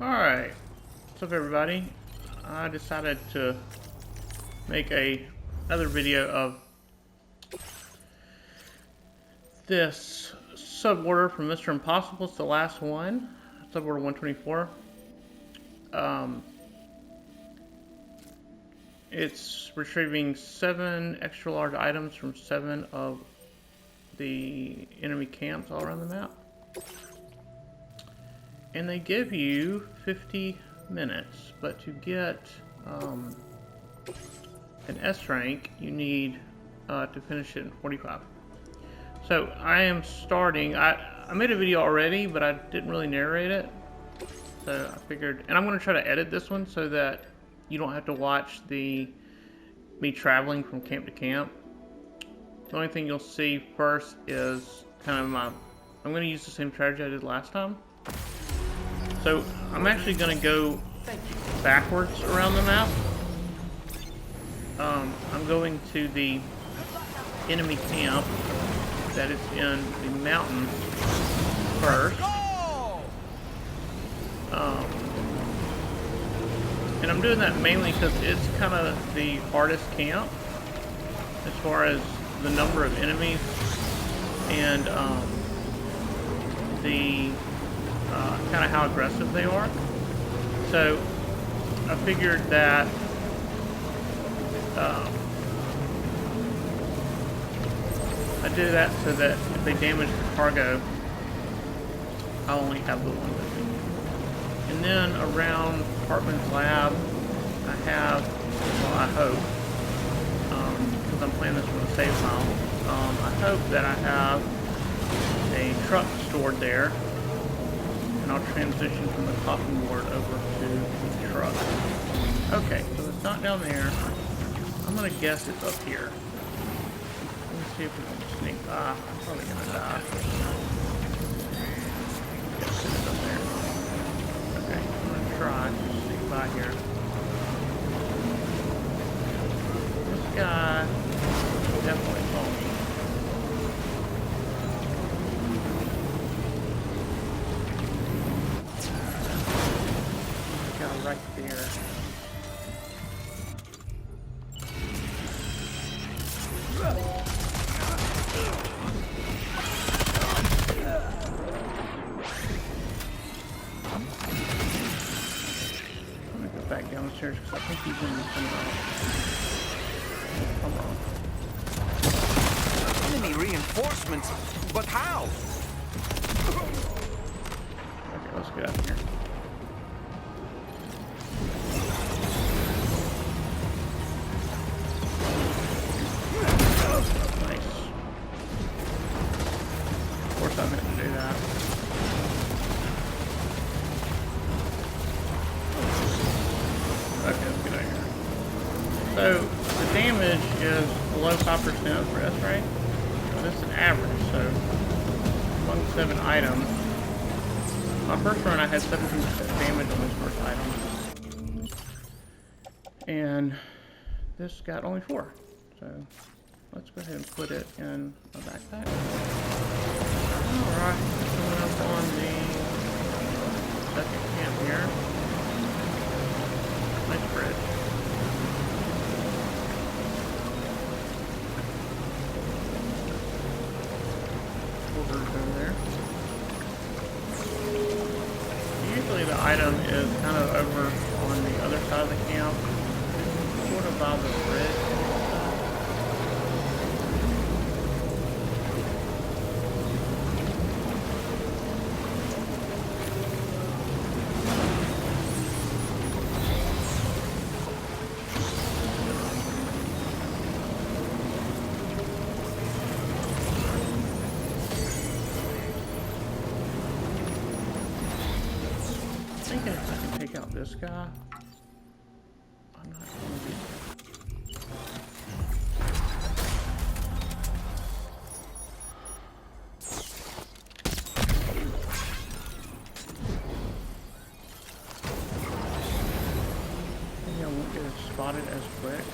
Alright, what's up everybody? I decided to make another video of this suborder from Mr. Impossible. It's the last one, suborder 124. It's retrieving 7 extra large items from 7 of the enemy camps all around the map. And they give you 50 minutes, but to get an S rank, you need to finish it in 45. So I am starting, I made a video already, but I didn't really narrate it. So I figured, and I'm going to try to edit this one so that you don't have to watch me traveling from camp to camp. The only thing you'll see first is kind of I'm going to use the same strategy I did last time. So, I'm actually going to go backwards around the map. I'm going to the enemy camp that is in the mountains first. And I'm doing that mainly because it's kind of the hardest camp as far as the number of enemies and the kind of how aggressive they are. So I figured that I do that so that if they damage the cargo, I'll only have the one with me. And then around Hartman's lab, I have, well, I hope, because I'm playing this from a save file, I hope that I have a truck stored there. And I'll transition from the coffin board over to the truck. Okay, so it's not down there. I'm gonna guess it's up here. Let me see if we can sneak by. I'm probably gonna die. Guess it's up there. Okay, I'm gonna try to sneak by here. This guy definitely saw me. Right there. I'm gonna go back down the stairs because I think he's gonna be coming out. I'm wrong. Enemy reinforcements? But how? Okay, let's get out of here. I meant to do that. Okay, let's get out of here. So, the damage is below 5% for S rank. This is an average, so among 7 items. My first run I had 17% damage on this first item. And this got only 4. So, let's go ahead and put it in my backpack. Alright, coming up on the second camp here. Nice bridge. Quarters over there. Usually the item is kind of over on the other side of the camp, sort of by the bridge. If I can take out this guy, I'm not going to do that. Maybe I won't get spotted as quick.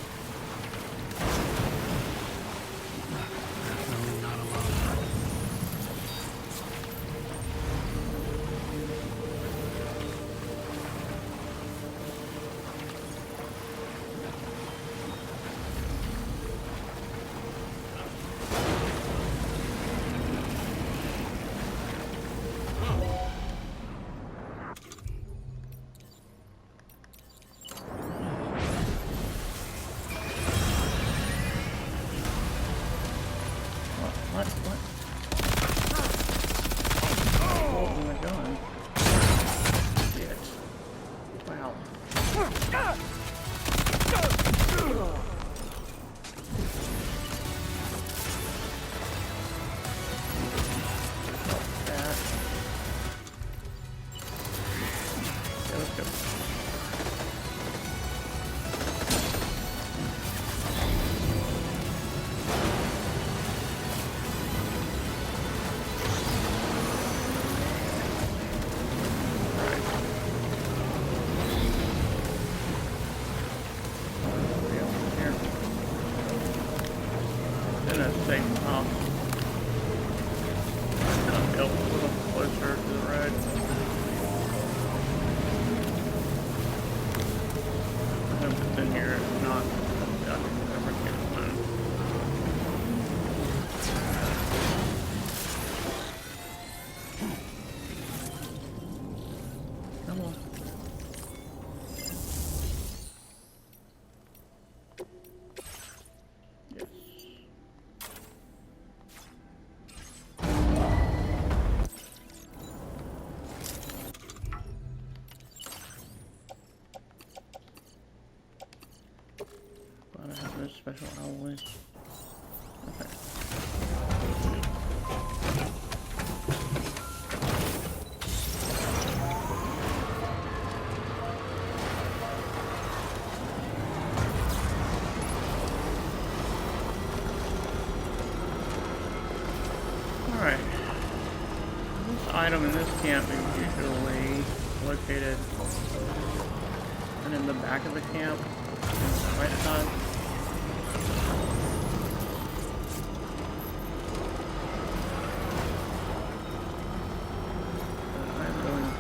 Come on. Yes. Glad I have this special alloy. Okay. Alright. This item in this camp is usually located and in the back of the camp, on the right side. I'm going to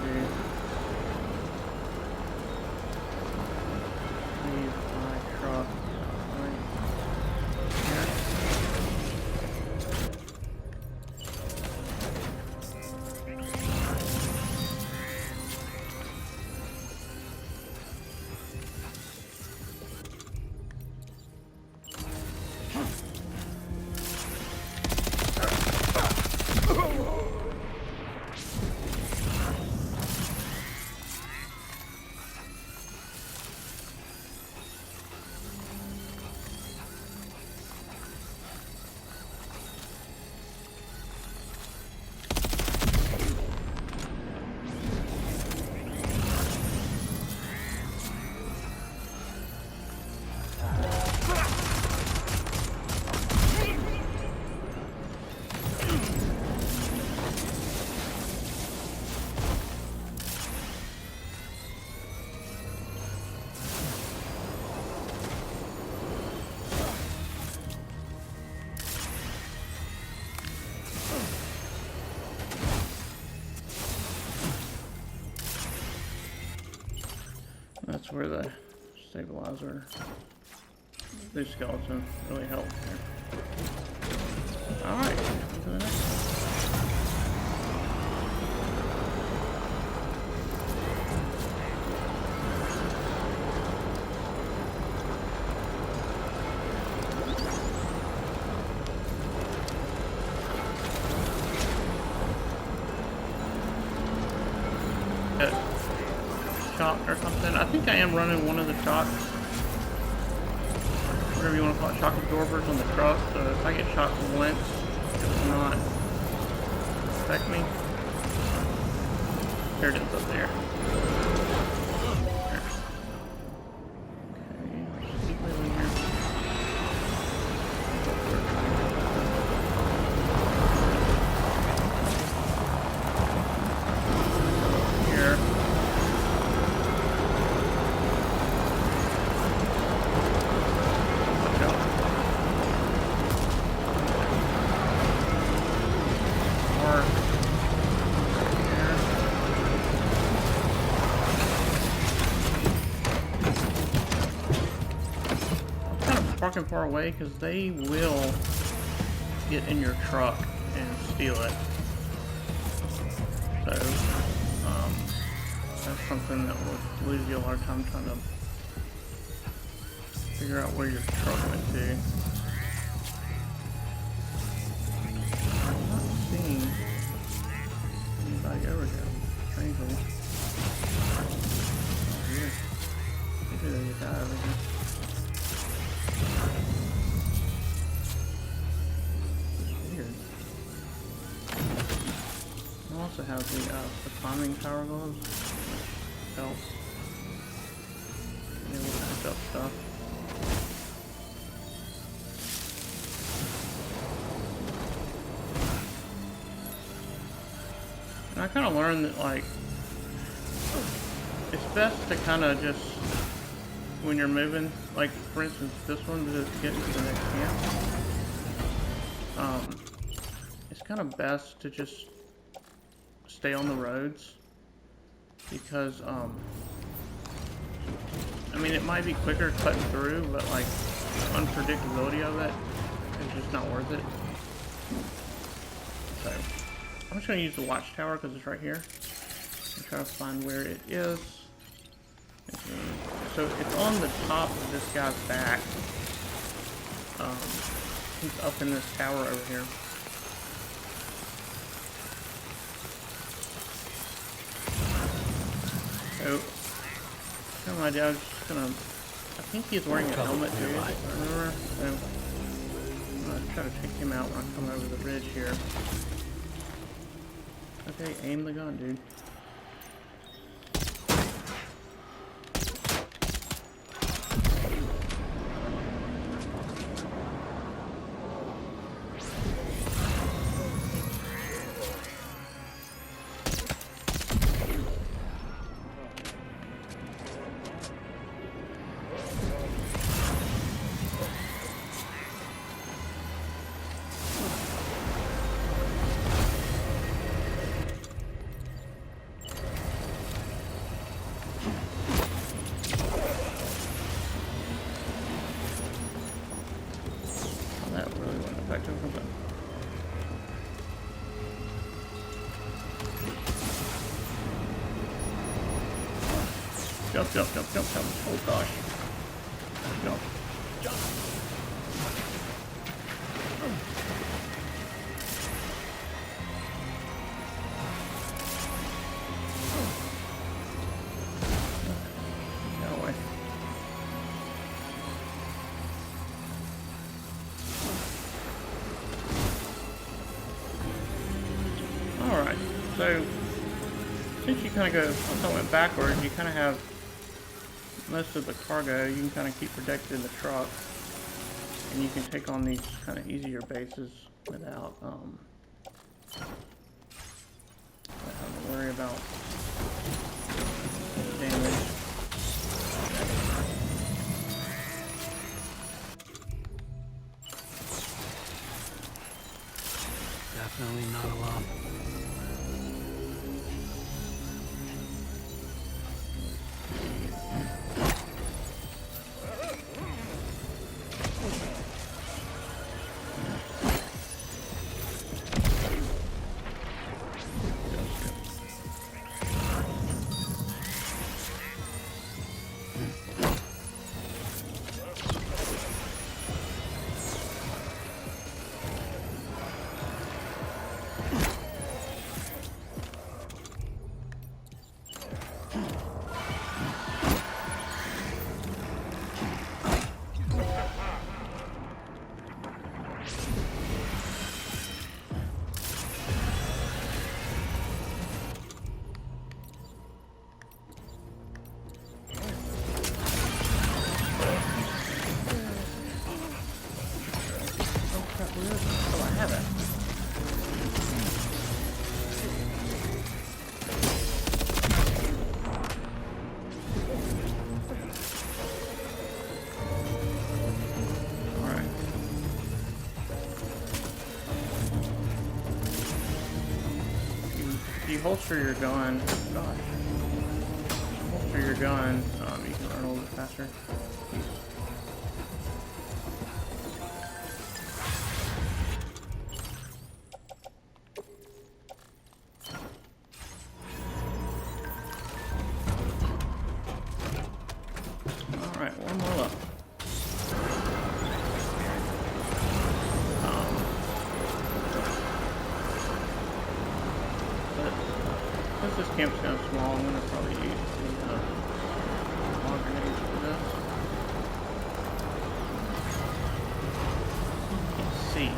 leave my truck right here. That's where the stabilizer, the skeleton really helped here. Alright, on to the next one. Shock or something. I think I am running one of the shocks, whatever you want to call it, shock absorbers on the truck, so if I get shot once, it will not affect me. There it is up there. Okay, let's keep moving here. Parking far away because they will get in your truck and steal it. So that's something that will lose you a lot of time trying to figure out where your truck went to. I'm not seeing anybody over here. Strangely. Oh, weird. Maybe there's a guy over here. I also have the climbing tower gloves, which helps be able to pick up stuff. And I kind of learned that, like, it's best to kind of just, when you're moving, like, for instance, this one, to get to the next camp, it's kind of best to just stay on the roads, because, I mean, it might be quicker cutting through, but, like, the unpredictability of it is just not worth it. So, I'm just going to use the watchtower because it's right here. and try to find where it is. So it's on the top of this guy's back. He's up in this tower over here. So, kind of idea, I was just gonna. I think he's wearing a helmet too. Remember? So, I'm gonna try to take him out when I come over the ridge here. Okay, aim the gun, dude. Jump, jump, jump, jump, jump. Oh gosh. Jump. Jump. No way. Alright, so since you kind of go, once I went backwards, you kind of have most of the cargo. You can kind of keep protected in the truck, and you can take on these kind of easier bases without having to worry about damage. Definitely not alone. Oh, I have it. Alright. If you holster your gun, gosh. Holster your gun, you can run a little bit faster. Alright, one more left. But since this camp's kind of small, I'm going to probably use the log grenades for this. Can't see.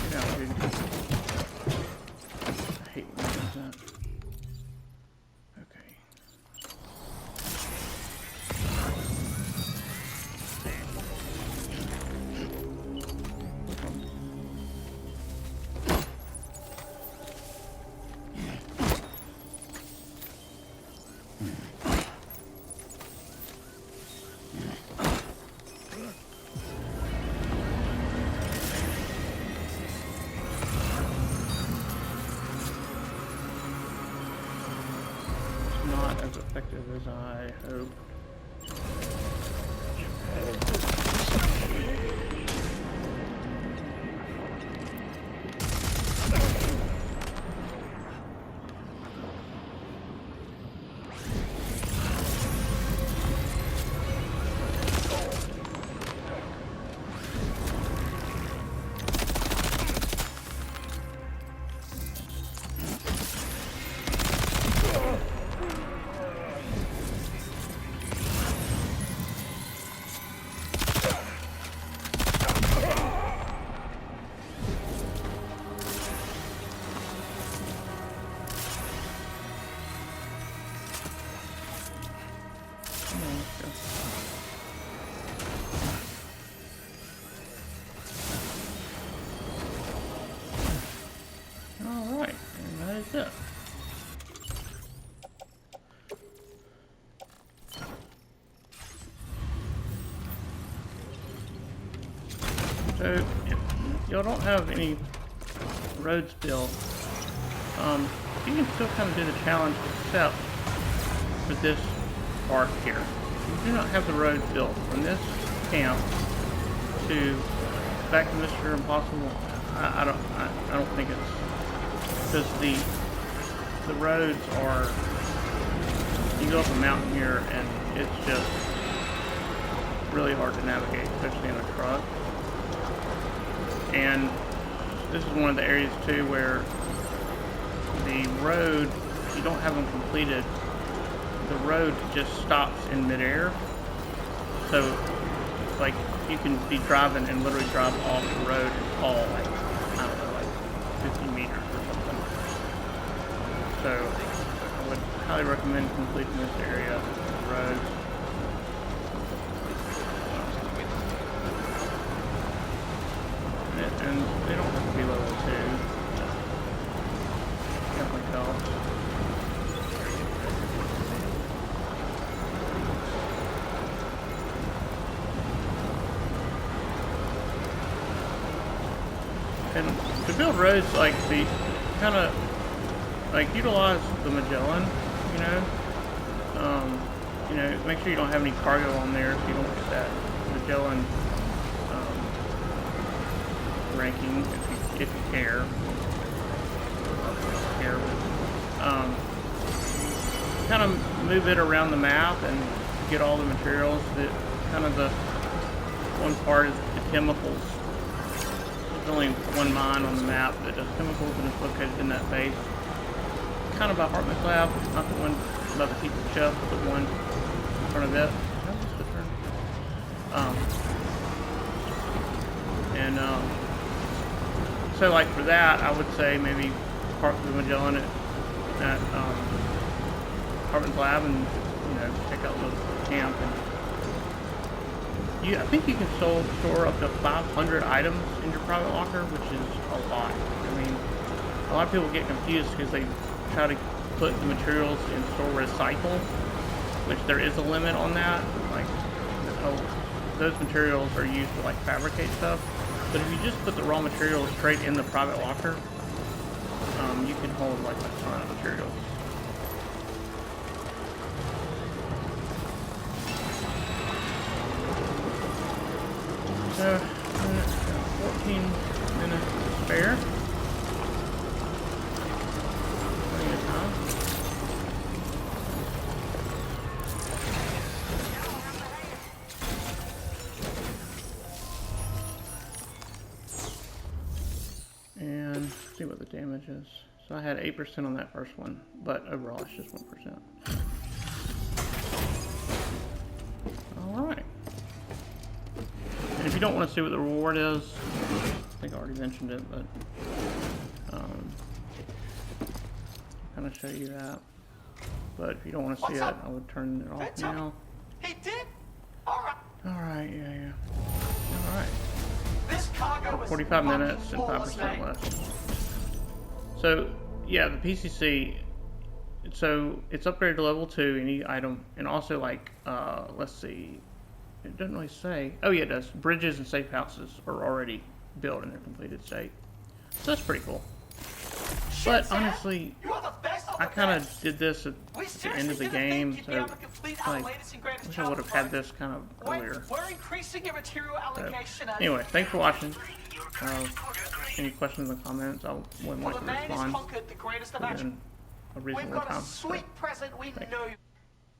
Get out, dude. I hate when it does that. Okay. Not as effective as I hope. y'all don't have any roads built, you can still kind of do the challenge except for this part here. You do not have the road built from this camp to back to Mr. Impossible. I don't think it's because the roads are, you go up a mountain here and it's just really hard to navigate, especially in a truck. And this is one of the areas too where the road, you don't have them completed, the road just stops in midair. So like you can be driving and literally drive off the road and fall like, I don't know, like 50 meters or something. So I would highly recommend completing this area of the road. And they don't have to be level 2. Definitely helps. And to build roads, like the kind of like utilize the Magellan, you know, make sure you don't have any cargo on there so you don't get that Magellan ranking if you care. Kind of move it around the map and get all the materials. That kind of the one part is the chemicals. There's only one mine on the map that does chemicals and it's located in that base. Kind of by Hartman's Lab, not the one about the pizza chef, but the one in front of it. So like for that, I would say maybe park the Magellan at Hartman's Lab and check out the camp. And I think you can store up to 500 items in your private locker, which is a lot. I mean, a lot of people get confused because they try to put the materials in store recycle, which there is a limit on that. Like, those materials are used to like fabricate stuff. But if you just put the raw materials straight in the private locker, you can hold like a ton of materials. So, 14 minutes to spare. Plenty of time. And see what the damage is. So I had 8% on that first one, but overall it's just 1%. Alright. And if you don't want to see what the reward is, I think I already mentioned it, but kind of show you that. But if you don't want to see it, I would turn it off now. He did? Alright. Alright, yeah. Alright. This cargo was 45 minutes and 5% left. So, yeah, the PCC, so it's upgraded to level 2, any item, and also like, let's see, it doesn't really say, oh yeah it does, bridges and safe houses are already built in their completed state. So that's pretty cool. But honestly, I kind of did this at the end of the game, so like, I wish I would have had this kind of earlier. We're increasing your material allocation. So, anyway, thanks for watching. Any questions or comments, I wouldn't like to respond The greatest of within a reasonable time. sweet present we know you.